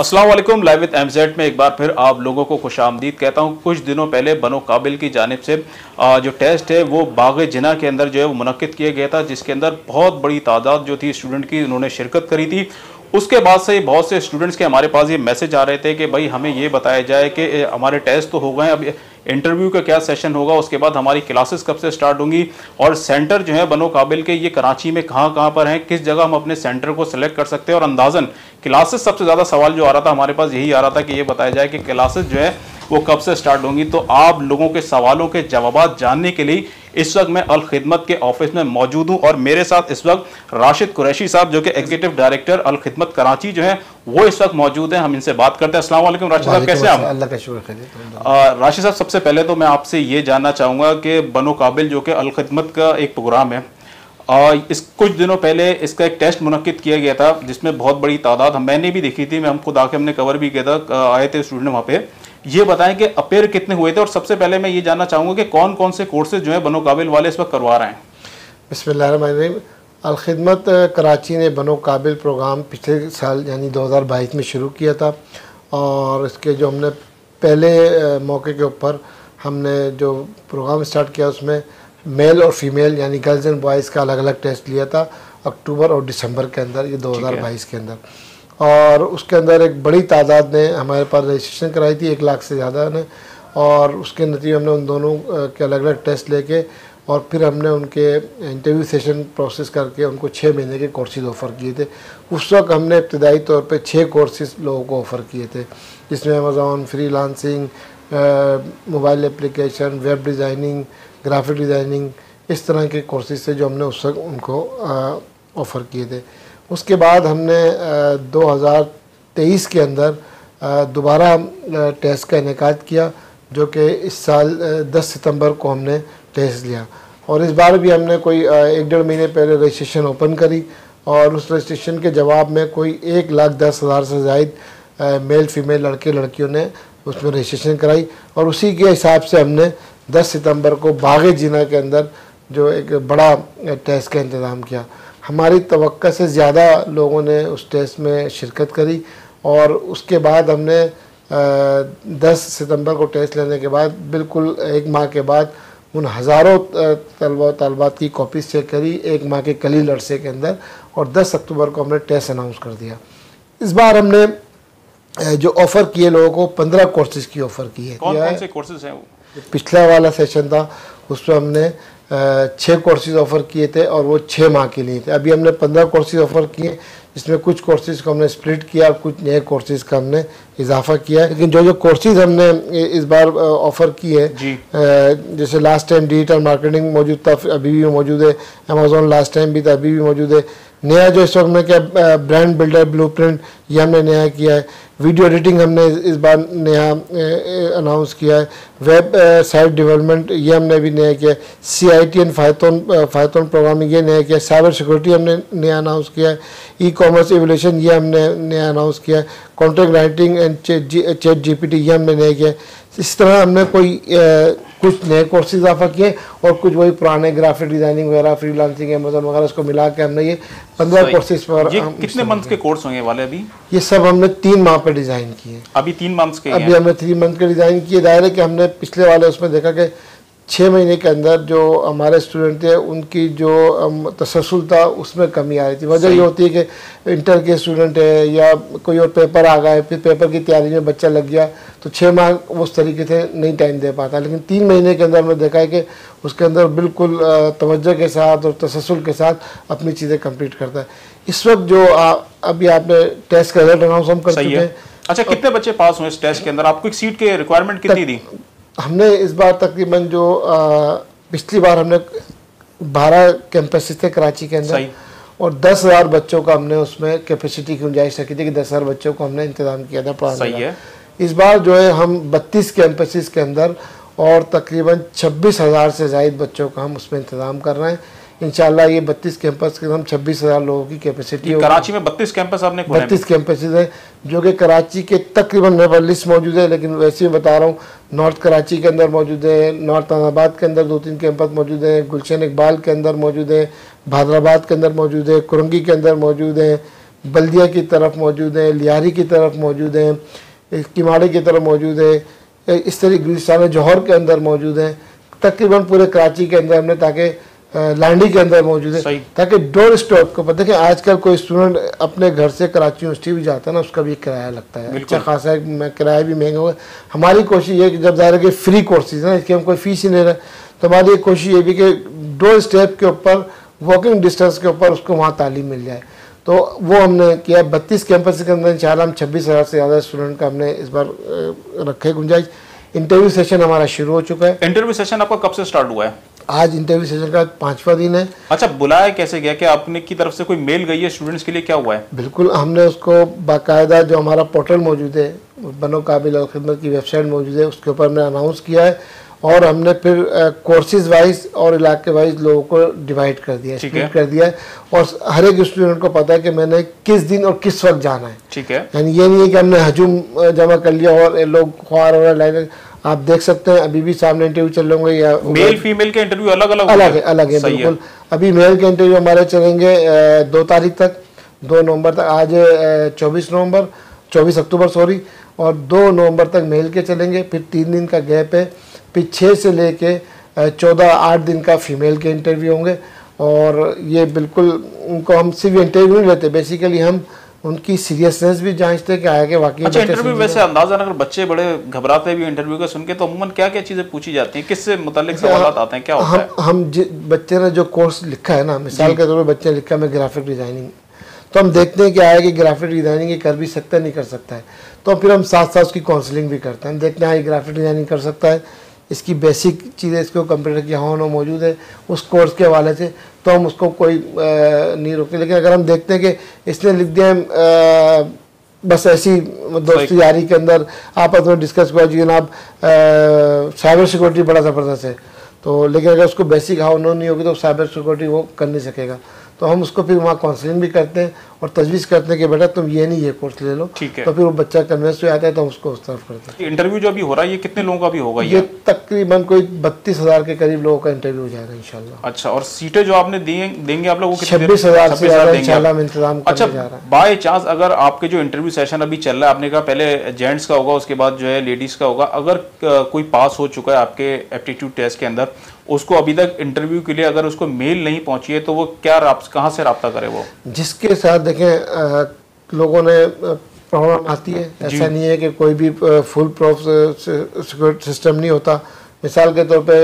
अस्सलाम वालेकुम। Live with Mz में एक बार फिर आप लोगों को खुशामदीद कहता हूं। कुछ दिनों पहले बनो काबिल की जानिब से जो टेस्ट है वो बाग़ जिना के अंदर जो है वो मुनक्किद किया गया था, जिसके अंदर बहुत बड़ी तादाद जो थी स्टूडेंट की उन्होंने शिरकत करी थी। उसके बाद से बहुत से स्टूडेंट्स के हमारे पास ये मैसेज आ रहे थे कि भाई हमें ये बताया जाए कि हमारे टेस्ट तो हो गए, अब इंटरव्यू का क्या सेशन होगा, उसके बाद हमारी क्लासेस कब से स्टार्ट होंगी और सेंटर जो है बनो काबिल के ये कराची में कहाँ पर हैं, किस जगह हम अपने सेंटर को सिलेक्ट कर सकते हैं और अंदाज़न क्लासेस। सबसे ज़्यादा सवाल जो आ रहा था हमारे पास यही आ रहा था कि ये बताया जाए कि क्लासेस जो है वो कब से स्टार्ट होंगी। तो आप लोगों के सवालों के जवाब जानने के लिए इस वक्त मैं अल खिदमत के ऑफिस में मौजूद हूं और मेरे साथ इस वक्त राशिद कुरैशी साहब जो कि एग्जीक्यूटिव डायरेक्टर अल खिदमत कराची जो है वो इस वक्त मौजूद हैं। हम इनसे बात करते हैं। अस्सलाम वालेकुम राशिद साहब, कैसे हैं आप? अल्लाह का शुक्र। राशिद साहब, सबसे पहले तो मैं आपसे ये जानना चाहूँगा कि बनो काबिल जो कि अल खिदमत का एक प्रोग्राम है, इस कुछ दिनों पहले इसका एक टेस्ट मुनक्किद किया गया था जिसमें बहुत बड़ी तादाद मैंने भी देखी थी, मैं हम खुद आके हमने कवर भी किया था, आए थे स्टूडेंट वहाँ पे। ये बताएं कि अपेयर कितने हुए थे और सबसे पहले मैं ये जानना चाहूँगा कि कौन कौन से कोर्सेज जो है बनो काबिल वाले इस वक्त करवा रहे हैं। बिस्मिल्लाहिर्रहमानिर्रहीम। अल खिदमत कराची ने बनो काबिल प्रोग्राम पिछले साल यानी 2022 में शुरू किया था और इसके जो हमने पहले मौके के ऊपर हमने जो प्रोग्राम स्टार्ट किया उसमें मेल और फीमेल यानी गर्ल्स एंड बॉयज़ का अलग अलग टेस्ट लिया था अक्टूबर और दिसंबर के अंदर, ये 2022 के अंदर। और उसके अंदर एक बड़ी तादाद ने हमारे पास रजिस्ट्रेशन कराई थी, 1 लाख से ज़्यादा ने, और उसके नतीजे हमने उन दोनों के अलग अलग टेस्ट लेके और फिर हमने उनके इंटरव्यू सेशन प्रोसेस करके उनको 6 महीने के कोर्सेज ऑफ़र किए थे। उस वक्त हमने इब्तदाई तौर पे 6 कोर्सेज लोगों को ऑफ़र किए थे, जिसमें Amazon, freelancing, mobile application, web designing, graphic designing, इस तरह के कोर्सेज थे जो हमने उस वक्त उनको ऑफ़र किए थे। उसके बाद हमने 2023 के अंदर दोबारा टेस्ट का इनेकाद किया जो कि इस साल 10 सितंबर को हमने टेस्ट लिया और इस बार भी हमने कोई 1-1.5 महीने पहले रजिस्ट्रेशन ओपन करी और उस रजिस्ट्रेशन के जवाब में कोई 1,10,000 से ज़ायद मेल फीमेल लड़के लड़कियों ने उसमें रजिस्ट्रेशन कराई और उसी के हिसाब से हमने 10 सितंबर को बाग़ जिना के अंदर जो एक बड़ा टेस्ट का इंतज़ाम किया। हमारी तवक्को से ज़्यादा लोगों ने उस टेस्ट में शिरकत करी और उसके बाद हमने 10 सितंबर को टेस्ट लेने के बाद बिल्कुल 1 माह के बाद उन हज़ारों तलबा तलबात की कॉपीज़ चेक करी 1 माह के कलील अरसे के अंदर और 10 अक्टूबर को हमने टेस्ट अनाउंस कर दिया। इस बार हमने जो ऑफ़र किए लोगों को 15 कोर्सेज़ की ऑफ़र की है। कौन से कोर्सेज़ हैं वो? पिछला वाला सेशन था उसमें हमने 6 कोर्सेज ऑफ़र किए थे और वो 6 माह के लिए थे। अभी हमने 15 कोर्सेज ऑफ़र किए जिसमें कुछ कोर्सेज को हमने स्प्लिट किया और कुछ नए कोर्सेज का हमने इजाफा किया है। लेकिन जो कोर्सेज हमने इस बार ऑफ़र किए जैसे लास्ट टाइम डिजिटल मार्केटिंग मौजूद था, अभी भी मौजूद है, अमेज़ॉन लास्ट टाइम भी था, अभी भी मौजूद है। नया जो इस वक्त में क्या ब्रांड बिल्डर ब्लूप्रिंट ये हमने नया किया है। वीडियो एडिटिंग हमने इस बार नया अनाउंस किया है। वेब साइट डेवलपमेंट ये हमने भी नया किया है। CIT एंड फाइथन प्रोग्रामिंग ये नया किया है। साइबर सिक्योरिटी हमने नया अनाउंस किया है। ई-कॉमर्स एवोल्यूशन ये हमने नया अनाउंस किया है। Content writing and chat GPT ये हमने नया किया है। इस तरह हमने कुछ नए कोर्सेज ऑफर किए और कुछ वही पुराने ग्राफिक डिज़ाइनिंग वगैरह, फ्रीलांसिंग, अमेज़न वगैरह इसको मिला के हमने ये 15 कोर्सेज पर। ये कितने मंथ के कोर्स होंगे वाले? अभी ये सब हमने 3 माह पर डिज़ाइन किए। अभी 3 मंथ्स के? अभी हमने 3 मंथ के डिज़ाइन किए। दायरे कि हमने पिछले वाले उसमें देखा कि 6 महीने के अंदर जो हमारे स्टूडेंट थे उनकी जो तसलसल था उसमें कमी आ रही थी। वजह ये होती है कि इंटर के स्टूडेंट है या कोई और पेपर आ गए, फिर पेपर की तैयारी में बच्चा लग गया तो 6 माह उस तरीके से नहीं टाइम दे पाता। लेकिन 3 महीने के अंदर हमने देखा है कि उसके अंदर बिल्कुल तवज्जो के साथ और तसलसल के साथ अपनी चीज़ें कंप्लीट करता है। इस वक्त जो अभी आपने टेस्ट का रिजल्ट अनाउंस हम कर चुके हैं। अच्छा, कितने बच्चे पास हुए इस टेस्ट के अंदर? आपको एक सीट की रिक्वायरमेंट कितनी थी? हमने इस बार तकरीबन जो पिछली बार हमने 12 कैंपसेस थे कराची के अंदर और 10,000 बच्चों का हमने उसमें कैपेसिटी की गुंजाइश रखी थी कि 10,000 बच्चों को हमने इंतजाम किया था पढ़ाने का। इस बार जो है हम 32 कैंपसेस के अंदर और तकरीबन 26,000 से ज़ायद बच्चों का हम उसमें इंतजाम कर रहे हैं। इंशाल्लाह ये 32 कैंपस के हम 26,000 लोगों की कैपेसिटी। कराची में 32 कैंपस आपने खोले? 32 कैंपसेस हैं जो कि कराची के तकरीबन मेरे पास लिस्ट मौजूद है, लेकिन वैसे ही बता रहा हूँ। नॉर्थ कराची के अंदर मौजूद है, नॉर्थ अहमदाबाद के अंदर 2-3 कैंपस मौजूद है, गुलशन इकबाल के अंदर मौजूद है, भादराबाद के अंदर मौजूद है, कुरंगी के अंदर मौजूद है, बल्दिया की तरफ मौजूद हैं, लियारी की तरफ मौजूद हैं, किमाड़ी की तरफ मौजूद है, इस तरह गुलिस्तान जौहर के अंदर मौजूद हैं, तकरीबन पूरे कराची के अंदर हमने, ताकि लांडी के अंदर मौजूद है, ताकि डोर स्टॉप को पता है कि आजकल कोई स्टूडेंट अपने घर से कराची यूनिवर्सिटी भी जाता है ना, उसका भी किराया लगता है, अच्छा खासा है, किराया भी महंगा होगा। हमारी कोशिश ये कि जब ज़ाहिर है कि फ्री कोर्सेज है, इसकी हम कोई फीस ही नहीं रहे, तो हमारी कोशिश ये भी कि डोर स्टेप के ऊपर, वॉकिंग डिस्टेंस के ऊपर उसको वहाँ तालीम मिल जाए। तो वो हमने किया। 32 कैंपस के अंदर इंशाल्लाह हम 26,000 से ज़्यादा स्टूडेंट का हमने इस बार रखे गुंजाइश। इंटरव्यू सेशन हमारा शुरू हो चुका है। इंटरव्यू सेशन आपका कब से स्टार्ट हुआ है? आज इंटरव्यू सेशन का 5वां दिन है। अच्छा, बुलाया कैसे गया? क्या आपने की तरफ से कोई मेल गई है स्टूडेंट्स के लिए, क्या हुआ है? बिल्कुल, हमने उसको बाकायदा जो हमारा पोर्टल मौजूद है, बनो काबिल अल खिदमत की वेबसाइट मौजूद है, उसके ऊपर हमने अनाउंस किया है और हमने फिर कोर्सेज वाइज और इलाके वाइज लोगों को डिवाइड कर दिया, स्प्लिट कर दिया है और हर एक स्टूडेंट को पता है कि मैंने किस दिन और किस वक्त जाना है। ठीक है, यानी ये नहीं है कि हमने हजूम जमा कर लिया और लोग ख्वार और लाइन। आप देख सकते हैं अभी भी सामने इंटरव्यू चल रहे होंगे, या मेल फीमेल के इंटरव्यू अलग अलग है बिल्कुल। अभी मेल के इंटरव्यू हमारे चलेंगे 2 तारीख तक, 2 नवंबर तक। आज 24 अक्टूबर सॉरी, और 2 नवंबर तक मेल के चलेंगे। फिर 3 दिन का गैप है, फिर 6 से लेके 8 दिन का फीमेल के इंटरव्यू होंगे। और ये बिल्कुल उनको हम सिर्फ इंटरव्यू नहीं लेते, बेसिकली हम उनकी सीरियसनेस भी जांचते कि आगे वाकई। अच्छा, इंटरव्यू वैसे अंदाजा, अगर बच्चे बड़े घबराते भी इंटरव्यू का सुन के, तो अमूमन क्या क्या चीजें पूछी जाती हैं, किससे मुताल्लिक सवाल आते हैं, क्या होता है? हम बच्चे ने जो कोर्स लिखा है ना, मिसाल के तौर पर बच्चे ने लिखा मैं ग्राफिक डिजाइनिंग, तो हम देखते हैं कि आया कि ग्राफिक डिजाइनिंग ये कर भी सकता है, नहीं कर सकता है, तो फिर हम साथ साथ उसकी काउंसलिंग भी करते हैं। हम देखते हैं ये ग्राफिक डिजाइनिंग कर सकता है, इसकी बेसिक चीज़ें इसको कंप्यूटर की हाँ ना मौजूद है उस कोर्स के हवाले से, तो हम उसको कोई नहीं रोकते। लेकिन अगर हम देखते हैं कि इसने लिख दिया बस ऐसी दोस्ती यारी के अंदर आपस में डिस्कस हुआ जी जनाब साइबर सिक्योरिटी बड़ा ज़बरदस्त है, तो लेकिन अगर उसको बेसिक हाउ नो नहीं होगी तो साइबर सिक्योरिटी वो कर नहीं सकेगा, तो हम उसको फिर वहाँ काउंसलिंग भी करते हैं और तजवीज़ करते हैं कि बेटा तुम ये नहीं ये कोर्स ले लो। ठीक है, तो फिर वो बच्चा कन्विंस हो जाता है, तो हम उसको उस तरफ करते हैं। इंटरव्यू जो अभी हो रहा है ये कितने लोगों का भी होगा? ये तकरीबन कोई 32,000 के करीब लोगों का इंटरव्यू हो जाएगा इंशाल्लाह। अच्छा, और सीटें जो आपने देंगे आप लोग 26,000 से ज़्यादा इंशाल्लाह इंतजाम करने जा रहा है। बाय चांस अगर आपके जो इंटरव्यू सेशन अभी चल रहा है, आपने कहा पहले जेंट्स का होगा, उसके बाद जो है लेडीज़ का होगा, अगर कोई पास हो चुका है आपके एप्टीट्यूड टेस्ट के अंदर, उसको अभी तक इंटरव्यू के लिए अगर उसको मेल नहीं पहुंची है, तो वो क्या कहाँ से रब्ता करे? वो जिसके साथ देखें लोगों ने प्रॉब्लम आती है, ऐसा नहीं है कि कोई भी फुल प्रूफ सिक्योरिटी सिस्टम नहीं होता। मिसाल के तौर पे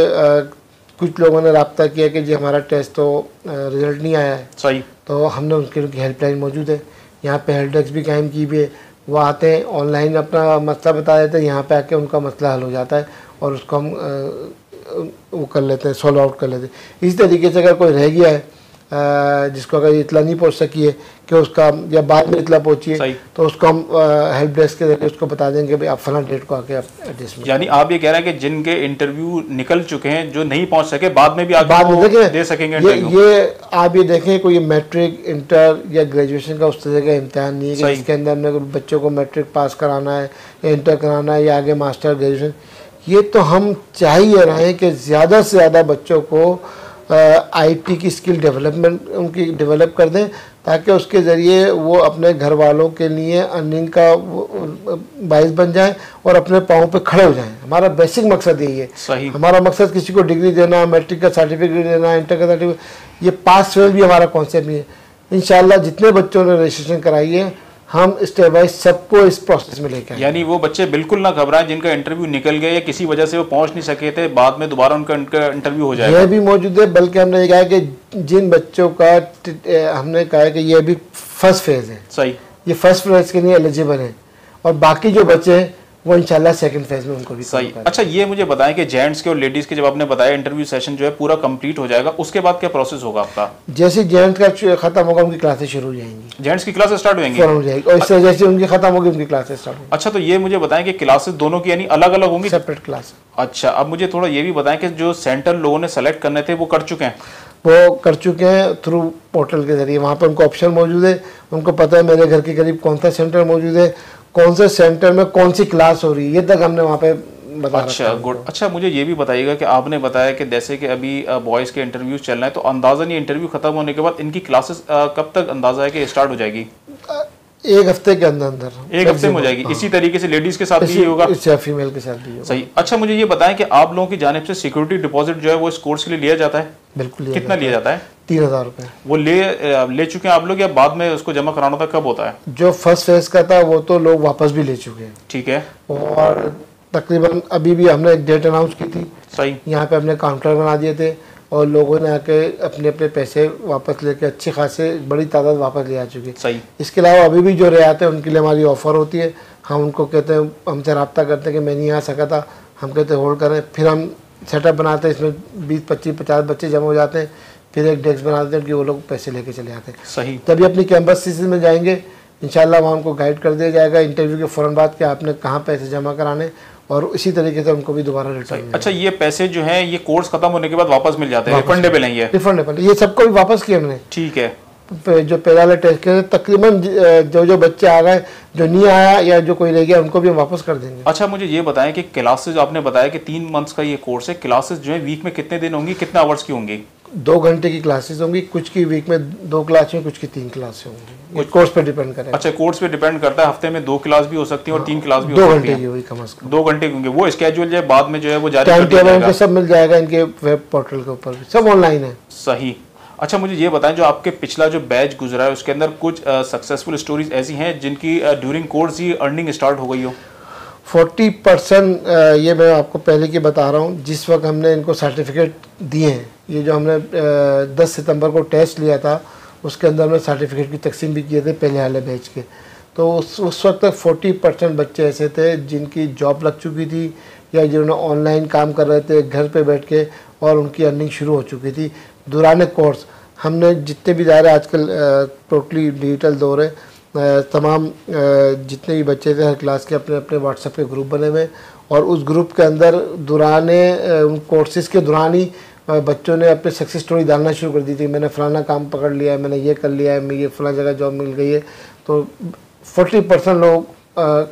कुछ लोगों ने रब्ता किया कि जी हमारा टेस्ट तो रिजल्ट नहीं आया है, सही, तो हमने उनके लिए हेल्पलाइन मौजूद है, यहाँ पे हेल्प डेस्क भी कायम की हुई है, वो आते हैं ऑनलाइन अपना मसला बता देते हैं, यहाँ पे आके उनका मसला हल हो जाता है और उसको हम वो कर लेते हैं, सॉल्व आउट कर लेते हैं। इसी तरीके से अगर कोई रह गया है जिसको अगर इतला नहीं पहुंच सकी है कि उसका या बाद में इतला पहुंची है, तो उसको हम हेल्प डेस्क के जरिए उसको बता देंगे भाई आप फलां डेट को आके आप एडजस्ट। यानी आप ये कह रहे हैं कि जिनके इंटरव्यू निकल चुके हैं, जो नहीं पहुंच सके, बाद में भी दे सकेंगे इंटरव्यू। ये आप ये देखें, कोई मैट्रिक, इंटर या ग्रेजुएशन का उस तरह का इम्तहान नहीं है कि इसके अंदर हमने बच्चों को मैट्रिक पास कराना है या इंटर कराना है या आगे मास्टर ग्रेजुएशन। ये तो हम चाह ही रहे हैं कि ज़्यादा से ज़्यादा बच्चों को आईटी की स्किल डेवलपमेंट उनकी डेवलप कर दें, ताकि उसके ज़रिए वो अपने घर वालों के लिए अर्निंग का बाइस बन जाए और अपने पाँव पे खड़े हो जाएं। हमारा बेसिक मकसद यही है। सही, हमारा मकसद किसी को डिग्री देना, मैट्रिक का सर्टिफिकेट देना, इंटर का सर्टिफिकेट, ये पास फेल भी हमारा कॉन्सेप्ट नहीं है। इंशाल्लाह जितने बच्चों ने रजिस्ट्रेशन कराई है, हम स्टेप बाय सबको इस प्रोसेस में लेकर आए। यानी वो बच्चे बिल्कुल ना घबराएं जिनका इंटरव्यू निकल गया या किसी वजह से वो पहुंच नहीं सके थे, बाद में दोबारा उनका इंटरव्यू हो जाएगा। यह भी मौजूद है, बल्कि हमने ये कहा कि जिन बच्चों का हमने कहा है कि ये भी फर्स्ट फेज है, सही, ये फर्स्ट फेज के लिए एलिजिबल है, और बाकी जो बच्चे हैं वो इंशाल्लाह सेकंड फेज में उनको भी सही। अच्छा, ये मुझे बताएं कि जेंट्स के और लेडीज के, जब आपने बताया इंटरव्यू सेशन जो है पूरा कंप्लीट हो जाएगा, उसके बाद क्या प्रोसेस होगा आपका? जैसे जेंट्स का खत्म होगा उनकी क्लासेस शुरू हो जाएंगी, जेंट्स की क्लासेस स्टार्ट हो जाएंगी, और इससे जैसे उनकी खत्म होगी उनकी क्लासेस स्टार्ट होंगी। अच्छा, तो ये मुझे बताएं कि क्लासेस दोनों की यानी अलग अलग होंगी, सेपरेट क्लास? अच्छा, अब मुझे थोड़ा ये भी बताएं कि जो सेंटर लोगों ने सेलेक्ट करने थे वो कर चुके हैं? वो कर चुके हैं थ्रू पोर्टल के जरिए। वहाँ पर उनको ऑप्शन मौजूद है, उनको पता है मेरे घर के करीब कौन सा सेंटर मौजूद है, कौन से सेंटर में कौन सी क्लास हो रही है, ये तक हमने वहाँ पे बता अच्छा गुड। अच्छा मुझे ये भी बताइएगा कि आपने बताया कि जैसे कि अभी बॉयज़ के इंटरव्यूज चल रहे हैं, तो अंदाज़न ये इंटरव्यू खत्म होने के बाद इनकी क्लासेस कब तक अंदाज़ा है कि स्टार्ट हो जाएगी? एक हफ्ते के अंदर अंदर, एक हफ्ते में हो जाएगी। इसी तरीके से लेडीज के साथ भी होगा, फीमेल के साथ भी होगा। सही। अच्छा मुझे ये बताएं कि आप लोगों की जानिब से सिक्योरिटी डिपॉजिट जो है वो इस कोर्स के लिए लिया जाता है? बिल्कुल। कितना लिया जाता है? 3000 रुपये। वो ले चुके हैं आप लोग, या बाद में उसको जमा कराना था, कब होता है? जो फर्स्ट फेज का था वो तो लोग वापस भी ले चुके हैं। ठीक है। और तकरीबन अभी भी हमने एक डेट अनाउंस की थी, सही। यहाँ पे हमने काउंटर बना दिए थे और लोगों ने आके अपने अपने पैसे वापस लेके अच्छी खासे बड़ी तादाद वापस ले आ चुकी है। सही। इसके अलावा अभी भी जो रियायत है उनके लिए हमारी ऑफ़र होती है। हम उनको कहते हैं, हमसे रब्ता करते हैं कि मैं नहीं आ सका था, हम कहते हैं होल्ड करें, फिर हम सेटअप बनाते हैं, इसमें 20, 25, 50 बच्चे जमा हो जाते हैं, फिर एक डेस्क बना देते हैं कि वो लोग पैसे लेके चले आते हैं। सही। तभी अपनी कैंपस सीरीज में जाएंगे इंशाल्लाह, वहाँ उनको गाइड कर दिया जाएगा इंटरव्यू के फ़ौरन बाद कि आपने कहाँ पैसे जमा कराने, और इसी तरीके से उनको भी दोबारा रिटर्न। अच्छा ये पैसे जो हैं ये कोर्स खत्म होने के बाद वापस मिल जाते हैं, रिफंडेबल हैं ये? रिफंडेबल, ये सबको भी वापस किया हमने। ठीक है। जो पहले वाले टेस्ट के तकरीबन जो बच्चे आ गए, जो नहीं आया या जो कोई रह गया, उनको भी हम वापस कर देंगे। अच्छा मुझे ये बताएं कि क्लासेज, आपने बताया कि 3 मंथ्स का ये कोर्स है, क्लासेज जो है वीक में कितने दिन होंगी, कितने आवर्स की होंगी? 2 घंटे की क्लासेस होंगी, कुछ की वीक में 2 क्लास में, कुछ की 3 क्लास होंगी। ये कोर्स पे डिपेंड करेगा। अच्छा कोर्स पे डिपेंड करता है, हफ्ते में 2 क्लास भी हो सकती है और 3 क्लास भी हो 2 सकती घंटे है। की होगी कम से कम। 2 घंटे की होंगे। वो स्केड्यूल जो है बाद में जो है वो जारी कर टाइम दिया टेबल जाएगा, इनके सब मिल जाएगा, इनके वेब पोर्टल के ऊपर भी सब ऑनलाइन है। सही। अच्छा मुझे ये बताएं, जो आपके पिछला जो बैच गुजरा है उसके अंदर कुछ सक्सेसफुल स्टोरीज ऐसी हैं जिनकी ड्यूरिंग कोर्स ही अर्निंग स्टार्ट हो गई हो? 40% ये मैं आपको पहले की बता रहा हूँ। जिस वक्त हमने इनको सर्टिफिकेट दिए हैं, ये जो हमने 10 सितंबर को टेस्ट लिया था, उसके अंदर हमने सर्टिफिकेट की तकसीम भी किए थे पहले वाले बैच के। तो उस वक्त तक 40% बच्चे ऐसे थे जिनकी जॉब लग चुकी थी या जिन्होंने ऑनलाइन काम कर रहे थे घर पे बैठ के, और उनकी अर्निंग शुरू हो चुकी थी। दौरान कोर्स हमने जितने भी दायरे, आजकल टोटली डिजिटल दौर है, तमाम जितने भी बच्चे थे हर क्लास के अपने अपने व्हाट्सएप के ग्रुप बने हुए, और उस ग्रुप के अंदर दौराने उन कोर्सेज के दौरान ही बच्चों ने अपनी सक्सेस स्टोरी डालना शुरू कर दी थी। मैंने फलाना काम पकड़ लिया है, मैंने ये कर लिया है, मैं ये फलाना जगह जॉब मिल गई है। तो 40% लोग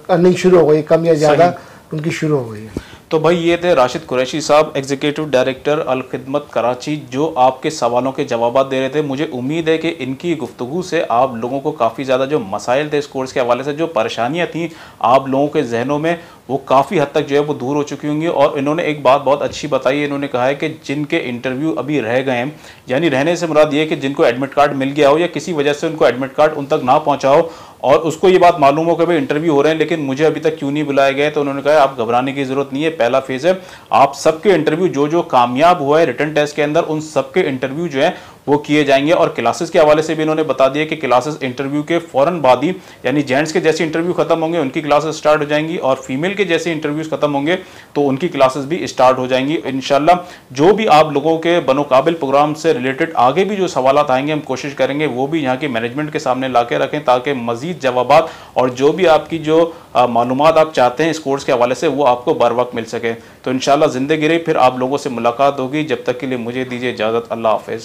अर्निंग शुरू हो गई, कम या ज़्यादा उनकी शुरू हो गई है। तो भाई ये थे राशिद कुरैशी साहब, एग्जीक्यूटिव डायरेक्टर अल खिदमत कराची, जो आपके सवालों के जवाब दे रहे थे। मुझे उम्मीद है कि इनकी गुफ्तगू से आप लोगों को काफ़ी ज़्यादा जो मसाइल थे इस कोर्स के हवाले से, जो परेशानियां थी आप लोगों के जहनों में, वो काफ़ी हद तक जो है वो दूर हो चुकी होंगी। और इन्होंने एक बात बहुत अच्छी बताई, इन्होंने कहा है कि जिनके इंटरव्यू अभी रह गए हैं, यानी रहने से मुराद ये है कि जिनको एडमिट कार्ड मिल गया हो या किसी वजह से उनको एडमिट कार्ड उन तक ना पहुँचा हो, और उसको ये बात मालूम हो कि भाई इंटरव्यू हो रहे हैं लेकिन मुझे अभी तक क्यों नहीं बुलाया गया, तो उन्होंने कहा आप घबराने की ज़रूरत नहीं है, पहला फेज़ है। आप सबके इंटरव्यू जो जो कामयाब हुआ है रिटन टेस्ट के अंदर, उन सबके इंटरव्यू जो है वो किए जाएंगे। और क्लासेस के हवाले से भी इन्होंने बता दिया कि क्लासेस इंटरव्यू के फ़ौरन बाद ही, यानी जेंट्स के जैसे इंटरव्यू खत्म होंगे उनकी क्लासेस स्टार्ट हो जाएंगी, और फीमेल के जैसे इंटरव्यूज़ खत्म होंगे तो उनकी क्लासेस भी स्टार्ट हो जाएंगी इंशाल्लाह। जो भी आप लोगों के बनोकाबिल प्रोग्राम से रिलेटेड आगे भी जो सवालात आएंगे, हम कोशिश करेंगे वो भी यहाँ के मैनेजमेंट के सामने ला के रखें, ताकि मज़ीद जवाबात और जो भी आपकी जो मालूमात आप चाहते हैं इस कोर्स के हवाले से वो आपको बर वक्त मिल सके। तो इंशाल्लाह ज़िंदगी रही, फिर आप लोगों से मुलाकात होगी। जब तक के लिए मुझे दीजिए इजाज़त। अल्लाह हाफ़िज़।